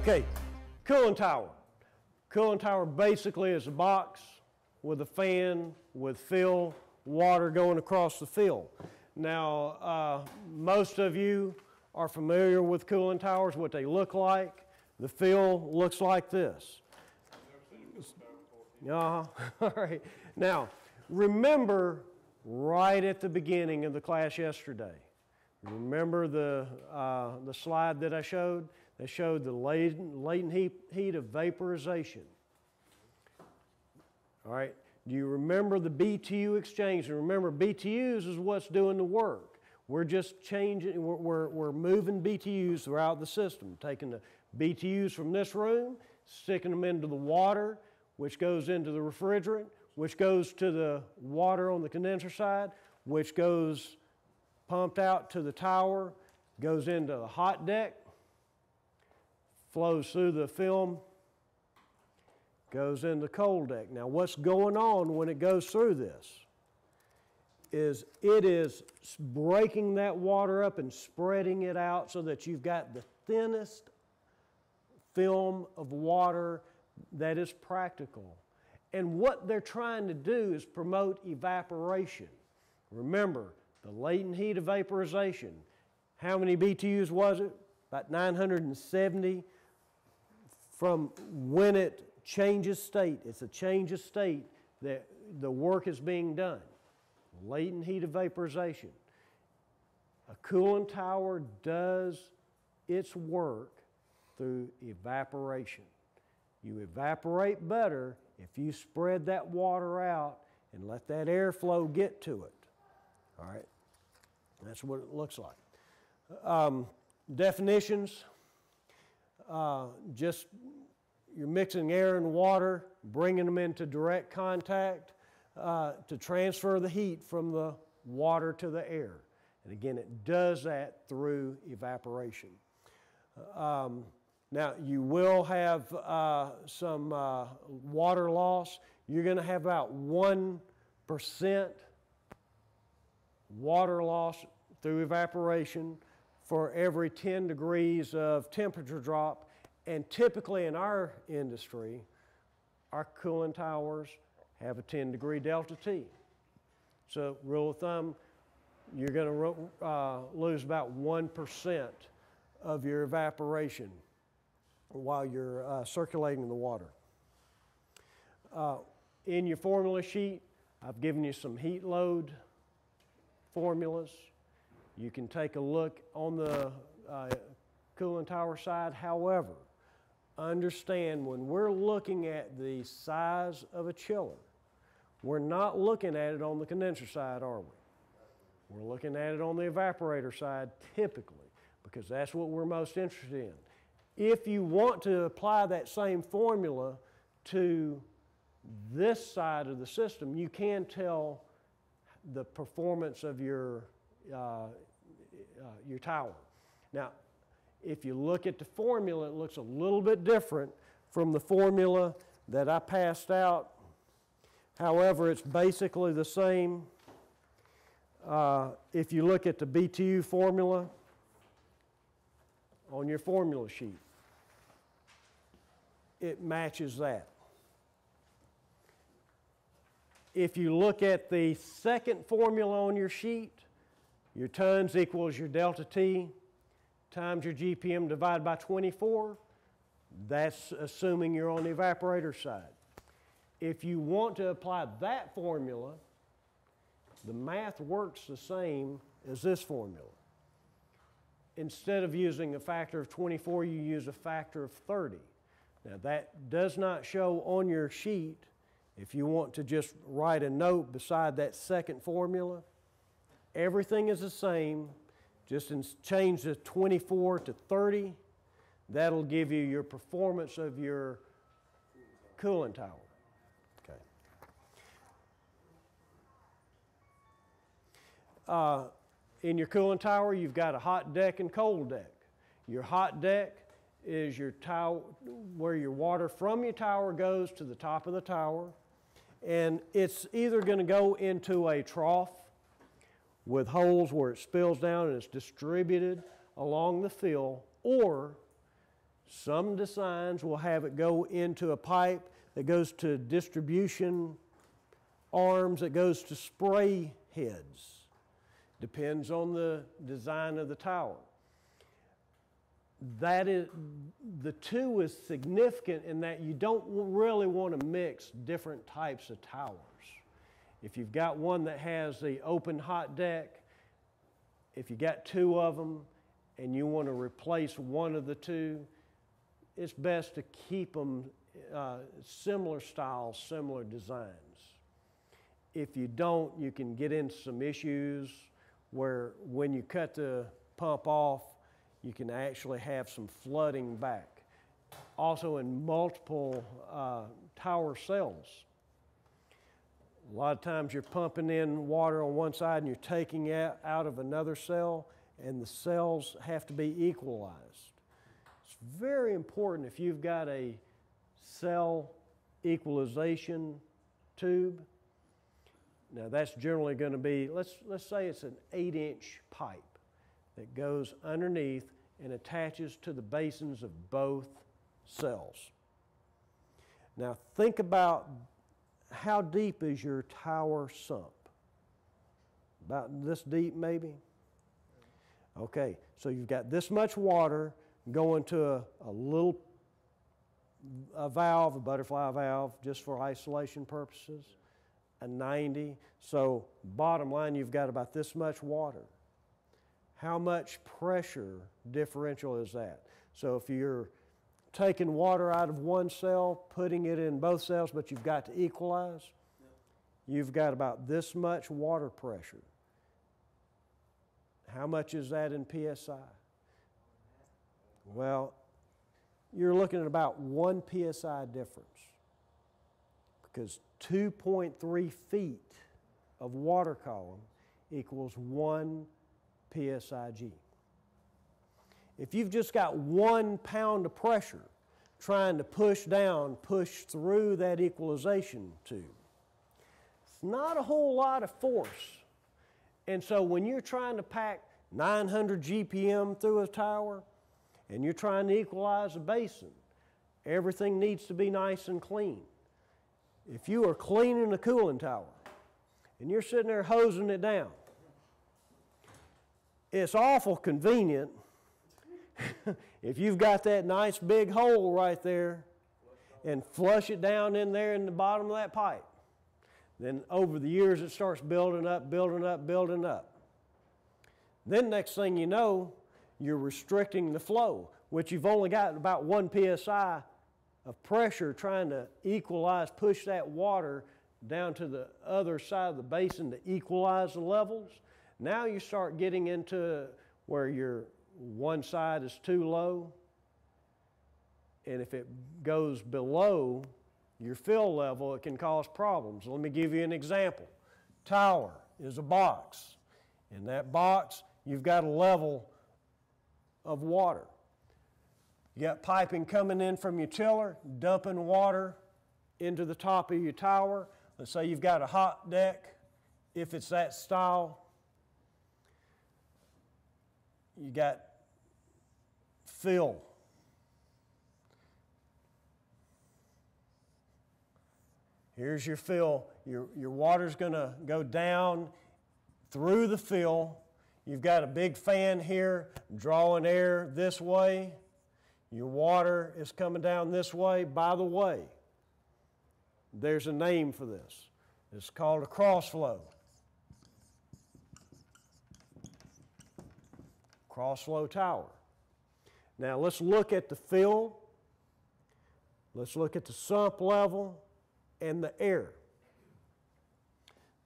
Okay, cooling tower. Cooling tower basically is a box with a fan with fill, water going across the fill. Now, most of you are familiar with cooling towers, what they look like. The fill looks like this. All right. Now, remember right at the beginning of the class yesterday, remember the slide that I showed? That showed the latent heat of vaporization. All right. Do you remember the BTU exchange? And remember, BTUs is what's doing the work. We're just changing, we're moving BTUs throughout the system, taking the BTUs from this room, sticking them into the water, which goes into the refrigerant, which goes to the water on the condenser side, which goes pumped out to the tower, goes into the hot deck, flows through the film, goes in the cold deck. Now what's going on when it goes through this is it is breaking that water up and spreading it out so that you've got the thinnest film of water that is practical. And what they're trying to do is promote evaporation. Remember, the latent heat of vaporization. How many BTUs was it? About 970 from when it changes state. It's a change of state that the work is being done. Latent heat of vaporization. A cooling tower does its work through evaporation. You evaporate better if you spread that water out and let that airflow get to it. All right, that's what it looks like. Definitions, just you're mixing air and water, bringing them into direct contact to transfer the heat from the water to the air. And again, it does that through evaporation. Now, you will have some water loss. You're going to have about 1% water loss through evaporation for every 10 degrees of temperature drop. And typically in our industry, our cooling towers have a 10-degree delta T. So rule of thumb, you're going to lose about 1% of your evaporation while you're circulating the water. In your formula sheet, I've given you some heat load formulas. You can take a look on the cooling tower side. However, understand when we're looking at the size of a chiller, we're not looking at it on the condenser side, are we? We're looking at it on the evaporator side typically, because that's what we're most interested in. If you want to apply that same formula to this side of the system, you can tell the performance of your tower. Now, if you look at the formula, it looks a little bit different from the formula that I passed out. However, it's basically the same. If you look at the BTU formula on your formula sheet, it matches that. If you look at the second formula on your sheet, your tons equals your delta T times your GPM divided by 24. That's assuming you're on the evaporator side. If you want to apply that formula, the math works the same as this formula. Instead of using a factor of 24, you use a factor of 30. Now that does not show on your sheet. If you want to just write a note beside that second formula, everything is the same. Just change the 24 to 30. That'll give you your performance of your cooling tower. Okay. In your cooling tower, you've got a hot deck and cold deck. Your hot deck is your tower, where your water from your tower goes to the top of the tower. And it's either going to go into a trough with holes where it spills down and it's distributed along the fill, or Some designs will have it go into a pipe that goes to distribution arms, that goes to spray heads. Depends on the design of the tower. That is, the two is significant in that you don't really want to mix different types of towers. If you've got one that has the open hot deck, if you got two of them and you want to replace one of the two, it's best to keep them similar styles, similar designs. If you don't, you can get into some issues where when you cut the pump off, you can actually have some flooding back. Also in multiple tower cells. A lot of times you're pumping in water on one side and you're taking it out of another cell, and the cells have to be equalized. It's very important if you've got a cell equalization tube. Now that's generally going to be, let's say it's an 8-inch pipe that goes underneath and attaches to the basins of both cells. Now think about how deep is your tower sump? About this deep maybe? Okay, so you've got this much water going to a little valve, a butterfly valve, just for isolation purposes, a 90. So bottom line, you've got about this much water. How much pressure differential is that? So if you're taking water out of one cell, putting it in both cells, but you've got to equalize, you've got about this much water pressure. How much is that in PSI? Well, you're looking at about 1 PSI difference, because 2.3 feet of water column equals 1 PSIG. If you've just got 1 pound of pressure trying to push through that equalization tube, it's not a whole lot of force. And so when you're trying to pack 900 GPM through a tower and you're trying to equalize a basin, everything needs to be nice and clean. If you are cleaning a cooling tower and you're sitting there hosing it down, it's awful convenient if you've got that nice big hole right there and flush it down in there in the bottom of that pipe. Then over the years it starts building up, building up, building up. Then next thing you know, you're restricting the flow, which you've only got about 1 PSI of pressure trying to equalize, push that water down to the other side of the basin to equalize the levels. Now you start getting into where your one side is too low, and if it goes below your fill level, it can cause problems. Let me give you an example. Tower is a box. In that box, you've got a level of water. You got piping coming in from your chiller, dumping water into the top of your tower. Let's say you've got a hot deck, if it's that style. You got fill. Here's your fill. Your water's going to go down through the fill. You've got a big fan here drawing air this way. Your water is coming down this way. By the way, there's a name for this. It's called a crossflow. Crossflow tower. Now let's look at the fill. Let's look at the sump level and the air.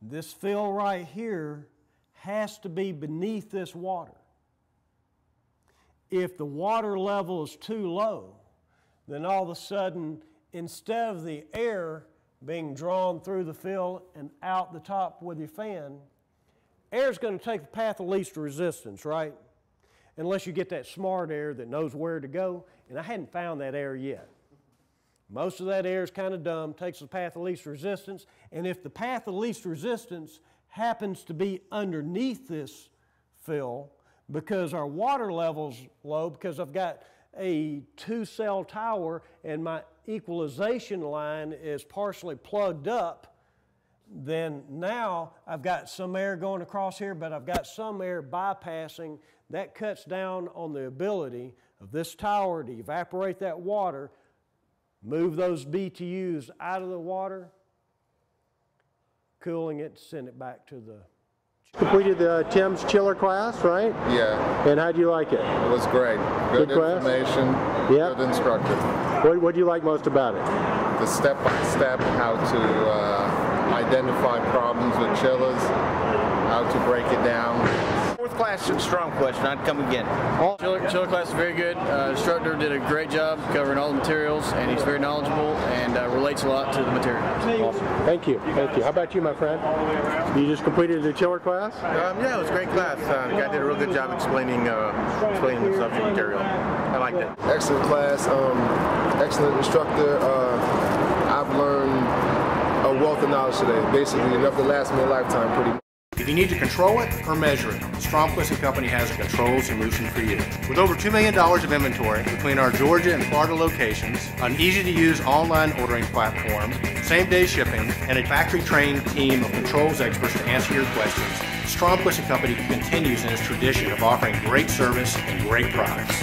This fill right here has to be beneath this water. If the water level is too low, then all of a sudden, instead of the air being drawn through the fill and out the top with your fan, air is going to take the path of least resistance, right? Unless you get that smart air that knows where to go, and I hadn't found that air yet. Most of that air is kind of dumb, takes the path of least resistance, and if the path of least resistance happens to be underneath this fill, because our water level's low, because I've got a 2-cell tower and my equalization line is partially plugged up, then now I've got some air going across here, but I've got some air bypassing. That cuts down on the ability of this tower to evaporate that water, move those BTUs out of the water, cooling it, send it back to the... Completed the Tim's chiller class, right? Yeah. And how'd you like it? It was great. Good information, yep. Good instructor. What do you like most about it? The step-by-step, how to identify problems with chillers, how to break it down. Fourth class took strong question. I'd come again. Chiller class is very good. Instructor did a great job covering all the materials, and he's very knowledgeable and relates a lot to the material. Awesome. Thank you. Thank you. How about you, my friend? You just completed the chiller class? Yeah, it was a great class. The guy did a real good job explaining the subject material. I liked it. Excellent class. Excellent instructor. I've learned a wealth of knowledge today. Basically, enough to last me a lifetime pretty much. If you need to control it or measure it, Stromquist & Company has a control solution for you. With over $2 million of inventory between our Georgia and Florida locations, an easy-to-use online ordering platform, same-day shipping, and a factory-trained team of controls experts to answer your questions, Stromquist & Company continues in its tradition of offering great service and great products.